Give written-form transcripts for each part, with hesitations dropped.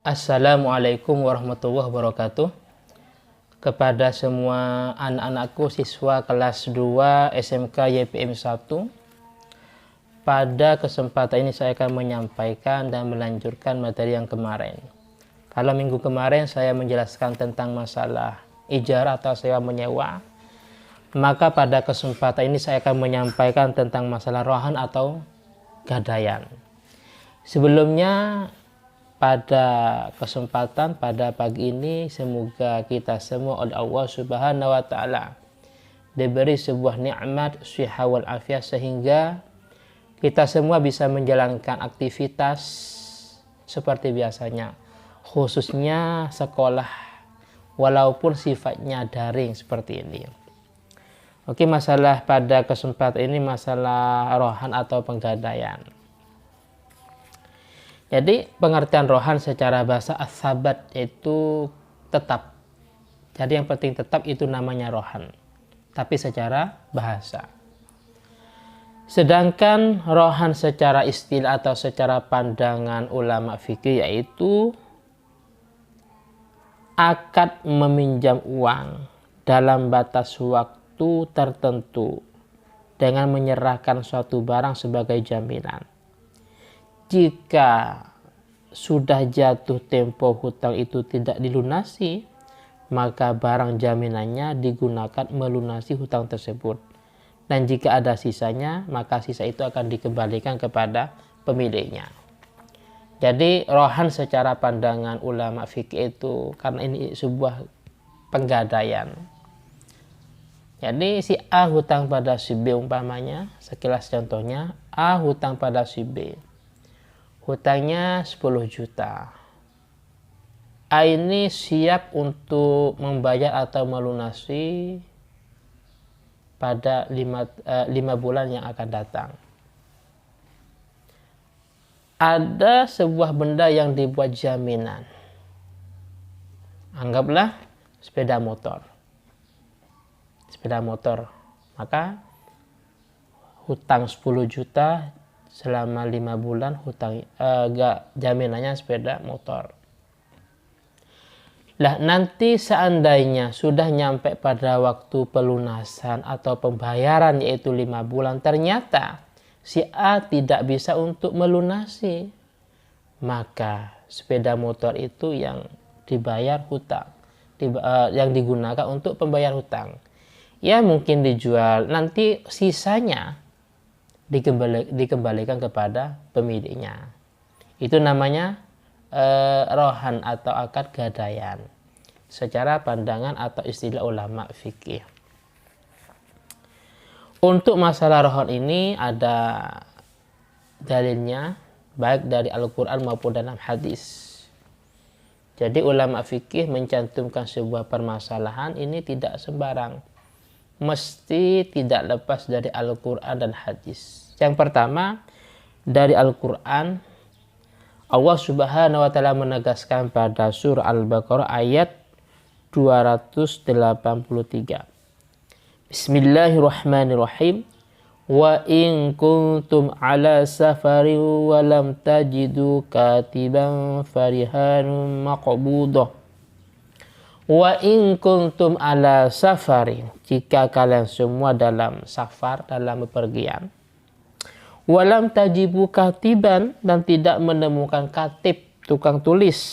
Assalamualaikum warahmatullahi wabarakatuh. Kepada semua anak-anakku siswa kelas 2 SMK YPM 1, pada kesempatan ini saya akan menyampaikan dan melanjutkan materi yang kemarin. Kalau minggu kemarin saya menjelaskan tentang masalah ijarah atau sewa menyewa, maka pada kesempatan ini saya akan menyampaikan tentang masalah rohan atau gadaian. Sebelumnya, pada kesempatan pada pagi ini, semoga kita semua oleh Allah Subhanahu wa Ta'ala diberi sebuah nikmat sihah wal afiat sehingga kita semua bisa menjalankan aktivitas seperti biasanya, khususnya sekolah walaupun sifatnya daring seperti ini. Oke, masalah pada kesempatan ini masalah rohan atau penggadaian. Jadi pengertian rohan secara bahasa as-sabat itu tetap. Jadi yang penting tetap itu namanya rohan. Tapi secara bahasa. Sedangkan rohan secara istilah atau secara pandangan ulama fikih yaitu akad meminjam uang dalam batas waktu tertentu dengan menyerahkan suatu barang sebagai jaminan. Jika sudah jatuh tempo hutang itu tidak dilunasi, maka barang jaminannya digunakan melunasi hutang tersebut. Dan jika ada sisanya, maka sisa itu akan dikembalikan kepada pemiliknya. Jadi rohan secara pandangan ulama fikih itu, karena ini sebuah penggadaian. Jadi si A hutang pada si B umpamanya, sekilas contohnya, A hutang pada si B. Hutangnya 10 juta. A ini siap untuk membayar atau melunasi pada 5 bulan yang akan datang. Ada sebuah benda yang dibuat jaminan. Anggaplah sepeda motor. Sepeda motor. Maka hutang 10 juta selama 5 bulan hutang jaminannya sepeda motor. Lah nanti seandainya sudah nyampe pada waktu pelunasan atau pembayaran yaitu 5 bulan, ternyata si A tidak bisa untuk melunasi, maka sepeda motor itu yang dibayar hutang, yang digunakan untuk pembayar hutang. Ya mungkin dijual, nanti sisanya dikembalikan kepada pemiliknya. Itu namanya rohan atau akad gadaian secara pandangan atau istilah ulama fikih. Untuk masalah rohan ini ada dalilnya baik dari Al-Quran maupun dalam hadis. Jadi ulama fikih mencantumkan sebuah permasalahan ini tidak sembarang, mesti tidak lepas dari Al-Quran dan hadis. Yang pertama, dari Al-Quran, Allah Subhanahu wa Ta'ala menegaskan pada surah Al-Baqarah ayat 283. Bismillahirrahmanirrahim. Wa in kuntum ala safarin wa lam tajidu katiban farihanun maqbudah. Wa in kuntum ala safarin, jika kalian semua dalam safar, dalam bepergian, walam tajibu katiban, dan tidak menemukan katib, tukang tulis,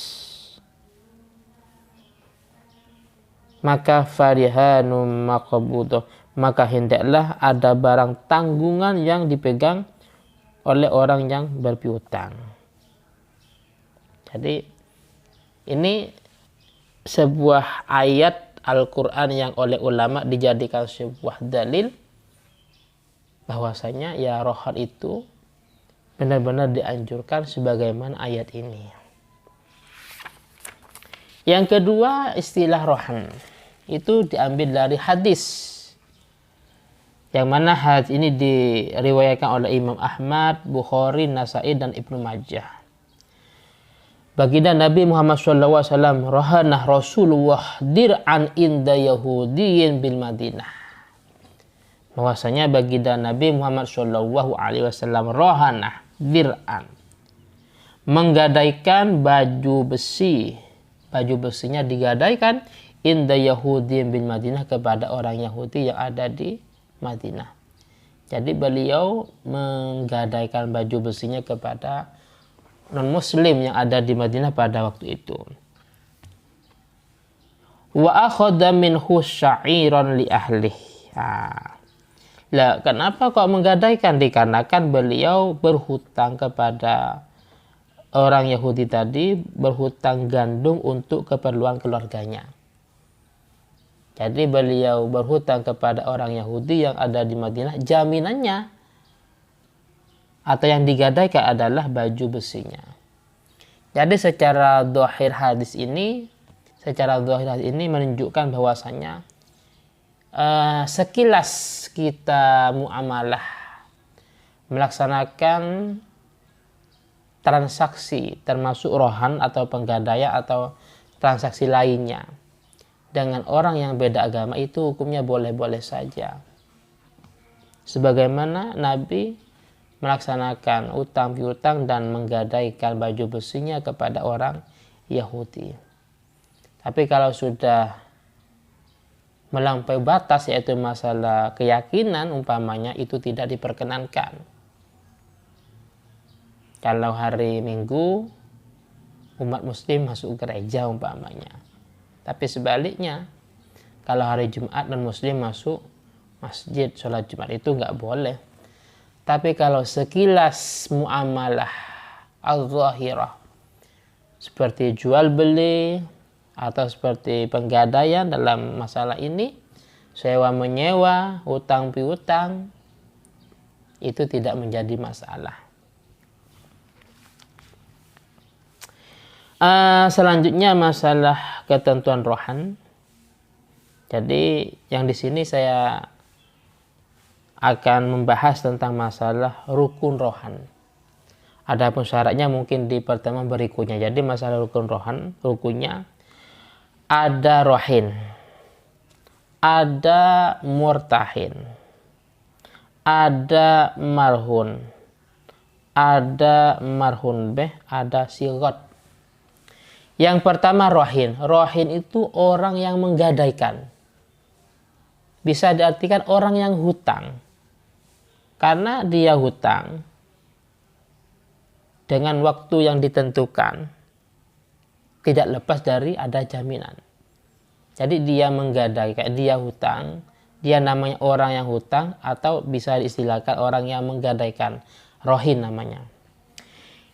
maka farihanum maqbudah, maka hendaklah ada barang tanggungan yang dipegang oleh orang yang berpiutang. Jadi ini sebuah ayat Al-Quran yang oleh ulama dijadikan sebuah dalil bahwasanya ya rohan itu benar-benar dianjurkan sebagaimana ayat ini. Yang kedua, istilah rohan itu diambil dari hadis, yang mana hadis ini diriwayatkan oleh Imam Ahmad, Bukhari, Nasai, dan Ibnu Majah. Baginda Nabi Muhammad SAW, rohanah Rasulullah dir'an inda Yahudiyin bil Madinah. Bahwasanya baginda Nabi Muhammad SAW rohanah dir'an, menggadaikan baju besi. Baju besinya digadaikan inda Yahudi bin Madinah, kepada orang Yahudi yang ada di Madinah. Jadi beliau menggadaikan baju besinya kepada non-muslim yang ada di Madinah pada waktu itu. Wa akhadha minhu sya'iran li ahlih. Lah, kenapa kok menggadaikan? Dikarenakan beliau berhutang kepada orang Yahudi tadi, berhutang gandum untuk keperluan keluarganya. Jadi beliau berhutang kepada orang Yahudi yang ada di Madinah, jaminannya atau yang digadaikan adalah baju besinya. Jadi secara zahir hadis ini menunjukkan bahwasanya sekilas kita muamalah melaksanakan transaksi termasuk rohan atau penggadaian atau transaksi lainnya dengan orang yang beda agama, itu hukumnya boleh-boleh saja. Sebagaimana Nabi melaksanakan utang piutang dan menggadaikan baju besinya kepada orang Yahudi. Tapi kalau sudah melampaui batas, yaitu masalah keyakinan umpamanya, itu tidak diperkenankan. Kalau hari Minggu umat muslim masuk gereja umpamanya. Tapi sebaliknya, kalau hari Jumat non muslim masuk masjid sholat Jumat, itu nggak boleh. Tapi kalau sekilas muamalah al-zahirah seperti jual beli atau seperti penggadaian dalam masalah ini, sewa menyewa, hutang piutang, itu tidak menjadi masalah. Selanjutnya masalah ketentuan rohan. Jadi yang di sini saya akan membahas tentang masalah rukun rohan. Adapun syaratnya mungkin di pertemuan berikutnya. Jadi masalah rukun rohan, rukunnya ada rohin, ada murtahin, ada marhun, ada marhun beh, ada sigot. Yang pertama rohin. Rohin itu orang yang menggadaikan. Bisa diartikan orang yang hutang. Karena dia hutang dengan waktu yang ditentukan, tidak lepas dari ada jaminan. Jadi dia menggadaikan, dia hutang, dia namanya orang yang hutang, atau bisa diistilahkan orang yang menggadaikan. Rohin namanya.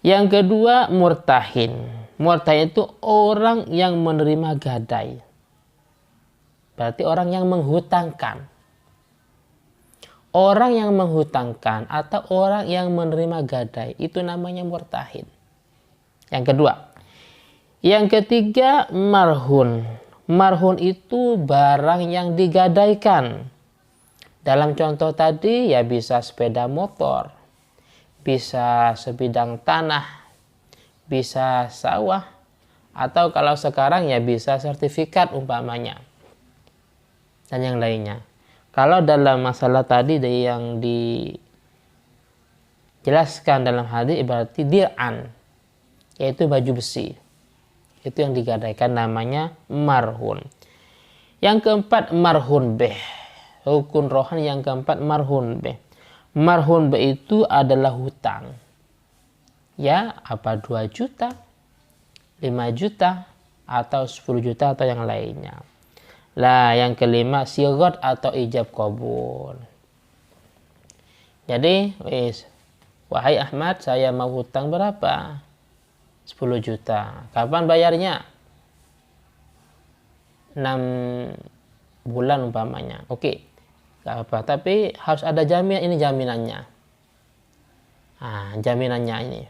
Yang kedua murtahin. Murtahin itu orang yang menerima gadai. Berarti orang yang menghutangkan. Orang yang menghutangkan atau orang yang menerima gadai, itu namanya murtahin. Yang kedua. Yang ketiga marhun. Marhun itu barang yang digadaikan. Dalam contoh tadi ya bisa sepeda motor, bisa sebidang tanah, bisa sawah, atau kalau sekarang ya bisa sertifikat umpamanya dan yang lainnya. Kalau dalam masalah tadi yang dijelaskan dalam hadis berarti dir'an, yaitu baju besi, itu yang digadaikan, namanya marhun. Yang keempat marhun beh, rukun rohan yang keempat marhun beh. Marhun beh itu adalah hutang. Ya, apa 2 juta, 5 juta, atau 10 juta, atau yang lainnya. Lah, yang kelima, sigot atau ijab kabul. Jadi, wahai Ahmad, saya mau hutang berapa? 10 juta. Kapan bayarnya? 6 bulan umpamanya. Oke, gak apa, tapi harus ada jaminan, ini jaminannya. Jaminannya ini.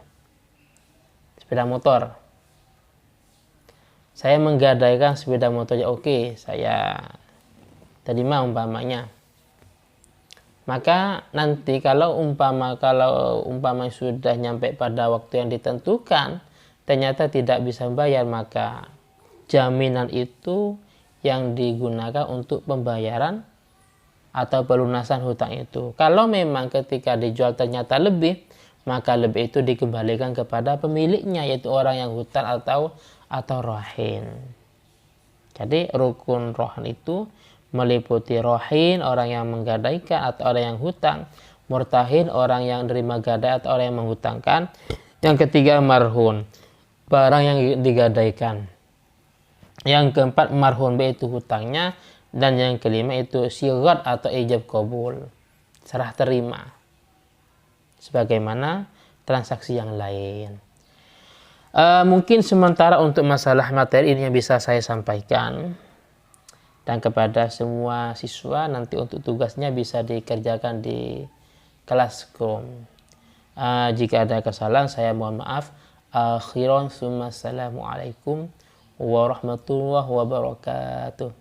Sepeda motor. Saya menggadaikan sepeda motornya, oke, saya terima umpamanya. Maka nanti kalau umpama sudah nyampe pada waktu yang ditentukan, ternyata tidak bisa bayar, maka jaminan itu yang digunakan untuk pembayaran atau pelunasan hutang itu. Kalau memang ketika dijual ternyata lebih, maka lebih itu dikembalikan kepada pemiliknya, yaitu orang yang hutang atau rahin. Jadi rukun rohan itu meliputi rohin, orang yang menggadaikan atau orang yang hutang, murtahin, orang yang terima gadai atau orang yang menghutangkan. Yang ketiga marhun, barang yang digadaikan. Yang keempat marhun, yaitu hutangnya. Dan yang kelima itu sirat atau ijab kabul, serah terima, sebagaimana transaksi yang lain. Mungkin sementara untuk masalah materi ini yang bisa saya sampaikan. Dan kepada semua siswa nanti untuk tugasnya bisa dikerjakan di kelas Chrome. Jika ada kesalahan saya mohon maaf. Akhiran summa assalamualaikum warahmatullahi wabarakatuh.